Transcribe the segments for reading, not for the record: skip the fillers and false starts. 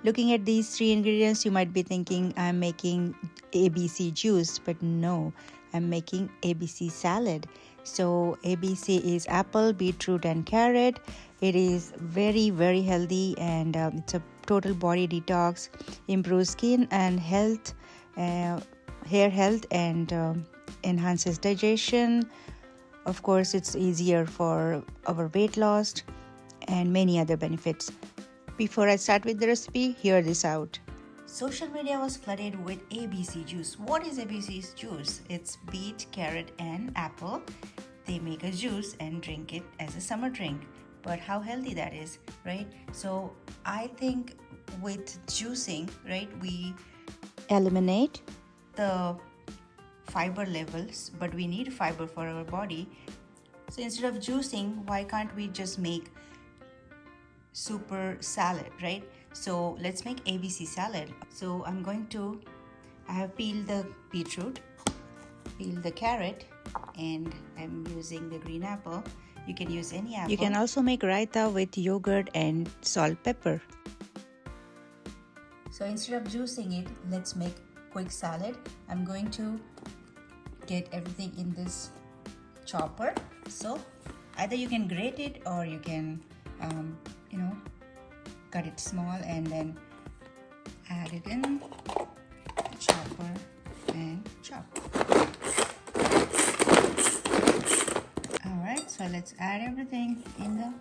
Looking at these 3 ingredients, you might be thinking I'm making ABC juice, but no, I'm making ABC salad. So ABC is apple, beetroot and carrot. It is very, very healthy, and it's a total body detox, improves skin and health, hair health, and enhances digestion. Of course, it's easier for our weight loss and many other benefits. Before I start with the recipe, hear this out. Social media was flooded with ABC juice. What is ABC's juice? It's beet, carrot and apple. They make a juice and drink it as a summer drink. But how healthy that is, right? So I think with juicing, right, we eliminate the fiber levels, but we need fiber for our body. So instead of juicing, why can't we just make super salad, right? So let's make ABC salad. So I have peeled the beetroot, peeled the carrot, and I'm using the green apple. You can use any apple. You can also make raita with yogurt and salt, pepper. So instead of juicing it, let's make quick salad. I'm going to get everything in this chopper. So either you can grate it or you can cut it small and then add it in the chopper and chop. Alright, so let's add everything in the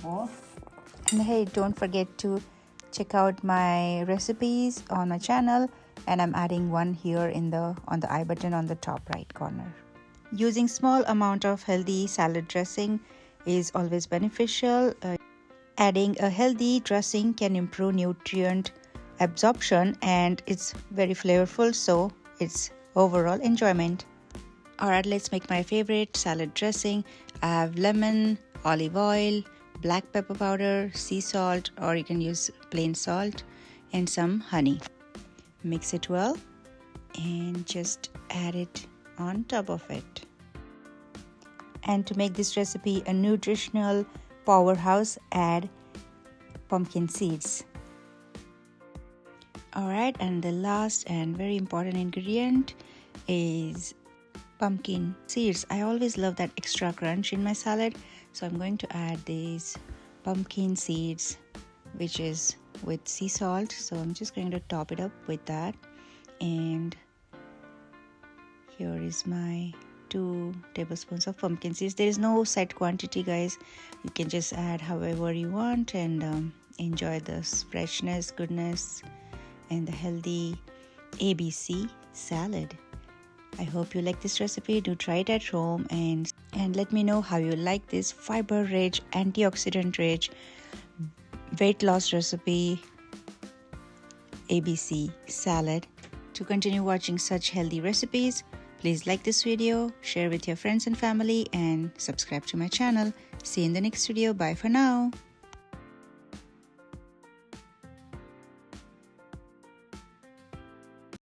bowl. And hey, don't forget to check out my recipes on my channel, and I'm adding one here on the I button on the top right corner. Using small amount of healthy salad dressing is always beneficial. Adding a healthy dressing can improve nutrient absorption, and it's very flavorful, so it's overall enjoyment. Alright, let's make my favorite salad dressing. I have lemon, olive oil, black pepper powder, sea salt, or you can use plain salt, and some honey. Mix it well and just add it on top of it. And to make this recipe a nutritional powerhouse, add pumpkin seeds. Alright, and the last and very important ingredient is pumpkin seeds. I always love that extra crunch in my salad, so I'm going to add these pumpkin seeds, which is with sea salt. So I'm just going to top it up with that, and here is my 2 tablespoons of pumpkin seeds. There is no set quantity, guys. You can just add however you want and enjoy this freshness, goodness, and the healthy ABC salad. I hope you like this recipe. Do try it at home and let me know how you like this fiber rich, antioxidant rich, weight loss recipe ABC salad. To continue watching such healthy recipes, please like this video, share with your friends and family, and subscribe to my channel. See you in the next video. Bye for now.